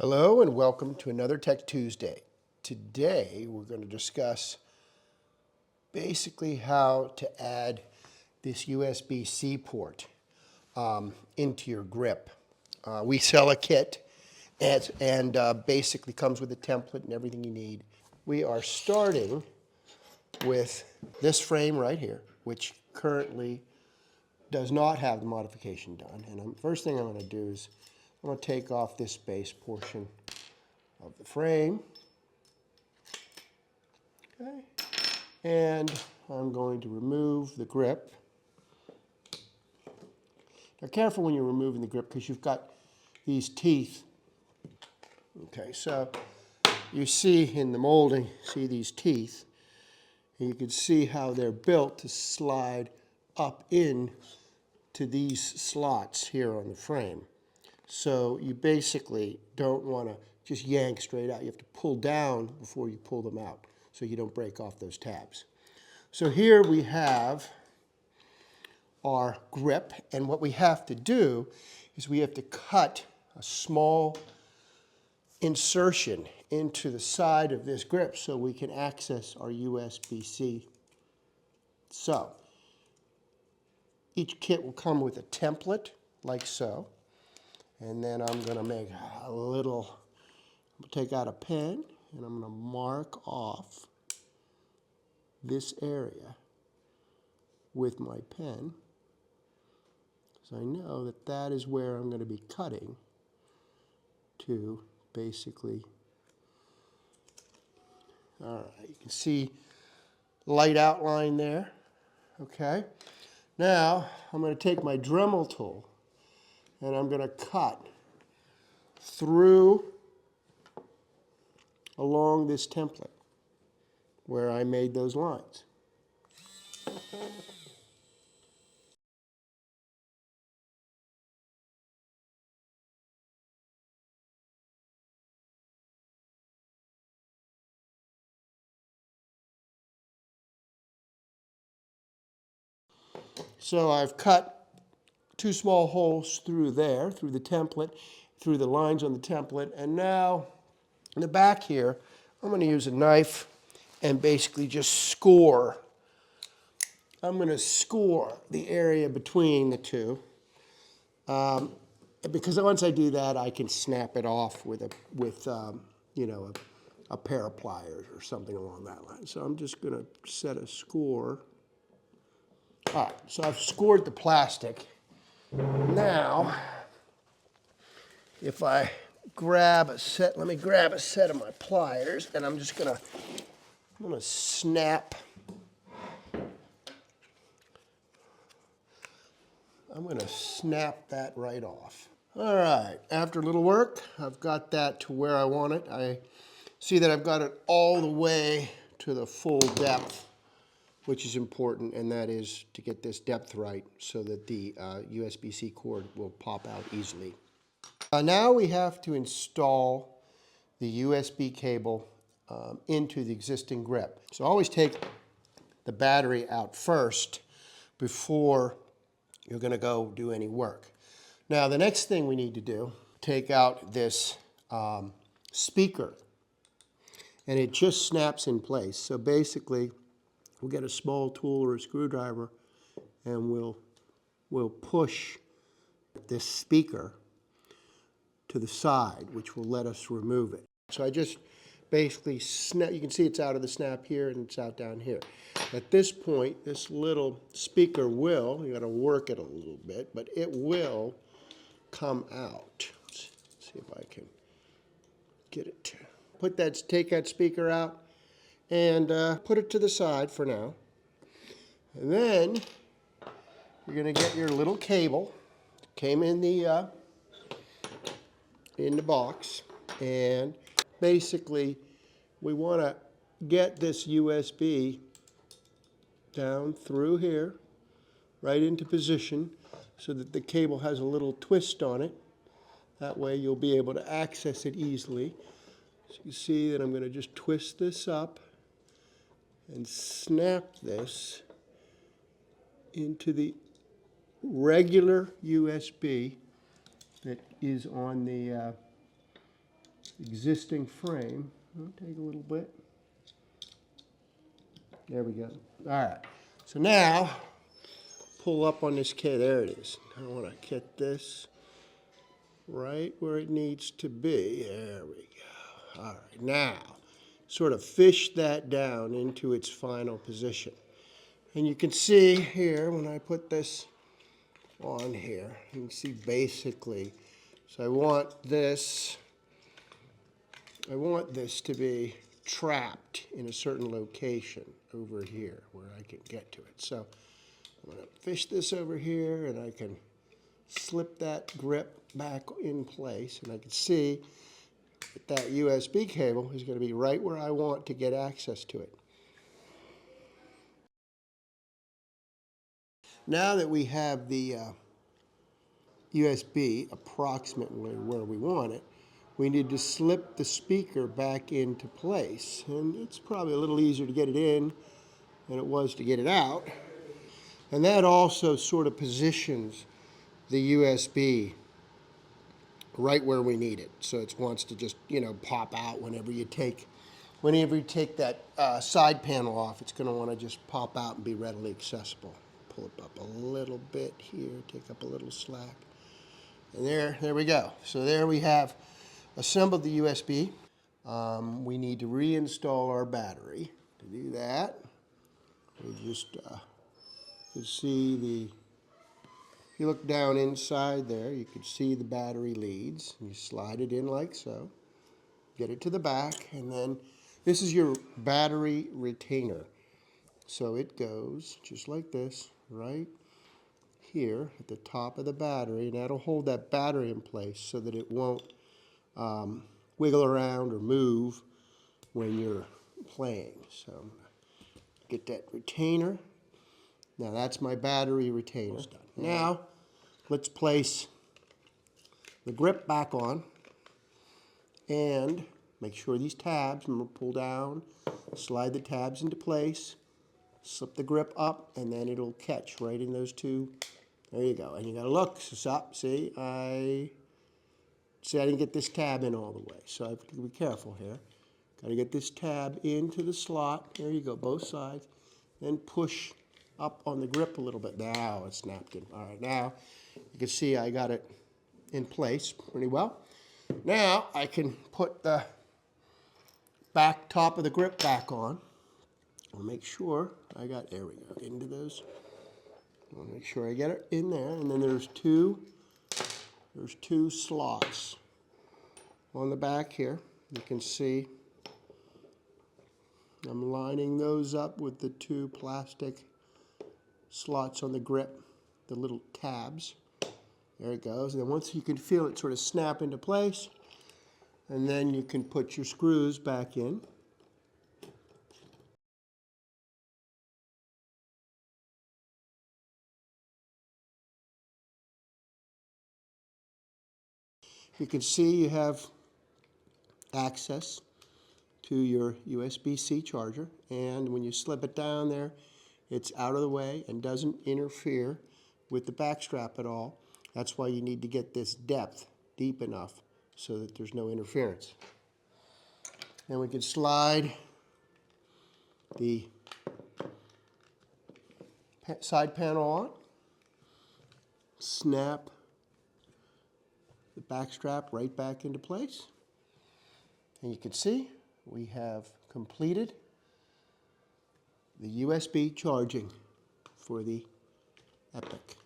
Hello and welcome to another Tech Tuesday. Today we're going to discuss basically how to add this USB-C port into your grip. We sell a kit and basically comes with a template and everything you need. We are starting with this frame right here, which currently does not have the modification done. And first thing I'm going to do is I'm going to take off this base portion of the frame. Okay. And I'm going to remove the grip. Now careful when you're removing the grip because you've got these teeth. Okay, so you see in the molding, see these teeth, and you can see how they're built to slide up in to these slots here on the frame. So you basically don't want to just yank straight out. You have to pull down before you pull them out so you don't break off those tabs. So here we have our grip, and what we have to do is we have to cut a small insertion into the side of this grip so we can access our USB-C. So each kit will come with a template like so. And then I'm going to make a little, I'm going to take out a pen and I'm going to mark off this area with my pen. So I know that that is where I'm going to be cutting to basically, all right, you can see light outline there. Okay. Now I'm going to take my Dremel tool and I'm going to cut through along this template where I made those lines. So I've cut two small holes through there, through the template, through the lines on the template, and now in the back here, I'm going to use a knife and basically just score. I'm going to score the area between the two, because once I do that, I can snap it off with a pair of pliers or something along that line. So I'm just going to set a score. All right, so I've scored the plastic. Now, if I grab a set, let me grab a set of my pliers, and I'm gonna snap. I'm gonna snap that right off. All right, after a little work, I've got that to where I want it. I see that I've got it all the way to the full depth, which is important, and that is to get this depth right so that the USB-C cord will pop out easily. Now we have to install the USB cable into the existing grip. So always take the battery out first before you're going to go do any work. Now the next thing we need to do, take out this speaker, and it just snaps in place. So basically we'll get a small tool or a screwdriver and we'll push this speaker to the side, which will let us remove it. So I just basically snap, you can see it's out of the snap here and it's out down here. At this point, this little speaker will, you gotta work it a little bit, but it will come out. Let's see if I can get it to, take that speaker out and put it to the side for now. And then you're gonna get your little cable, came in the box, and basically we want to get this USB down through here, right into position, so that the cable has a little twist on it. That way you'll be able to access it easily. So you see that I'm going to just twist this up and snap this into the regular USB that is on the existing frame. It'll take a little bit. There we go. All right. So now, pull up on this cable. There it is. I want to get this right where it needs to be. There we go. All right. Now, sort of fish that down into its final position. And you can see here, when I put this on here, you can see basically, so I want this to be trapped in a certain location over here where I can get to it. So I'm going to fish this over here, and I can slip that grip back in place, and I can see that that USB cable is going to be right where I want to get access to it. Now that we have the USB approximately where we want it, we need to slip the speaker back into place. And it's probably a little easier to get it in than it was to get it out. And that also sort of positions the USB right where we need it. So it wants to just, pop out whenever you take that side panel off. It's going to want to just pop out and be readily accessible. Pull it up a little bit here, take up a little slack. And there we go. So there we have assembled the USB. We need to reinstall our battery. To do that, we just you see if you look down inside there, you can see the battery leads. You slide it in like so, get it to the back, and then this is your battery retainer. So it goes just like this, right here at the top of the battery, and that'll hold that battery in place so that it won't wiggle around or move when you're playing. So I'm gonna get that retainer. Now that's my battery retainer. Now let's place the grip back on and make sure these tabs, I'm going to pull down, slide the tabs into place, slip the grip up, and then it'll catch right in those two. There you go. And you got to look up. See, I didn't get this tab in all the way, so I have to be careful here. Got to get this tab into the slot. There you go, both sides. Then push up on the grip a little bit. Now it's snapped in. All right, now you can see I got it in place pretty well. Now I can put the back top of the grip back on. I'll make sure I got, there we go, into those. I'll make sure I get it in there, and then there's two slots on the back here. You can see I'm lining those up with the two plastic slots on the grip, the little tabs. There it goes. And then once you can feel it sort of snap into place, and then you can put your screws back in. You can see you have access to your USB-C charger, and when you slip it down there, it's out of the way and doesn't interfere with the back strap at all. That's why you need to get this depth deep enough so that there's no interference. And we can slide the side panel on, snap the back strap right back into place, and you can see we have completed the USB charging for the EPOCH.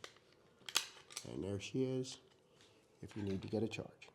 And there she is if you need to get a charge.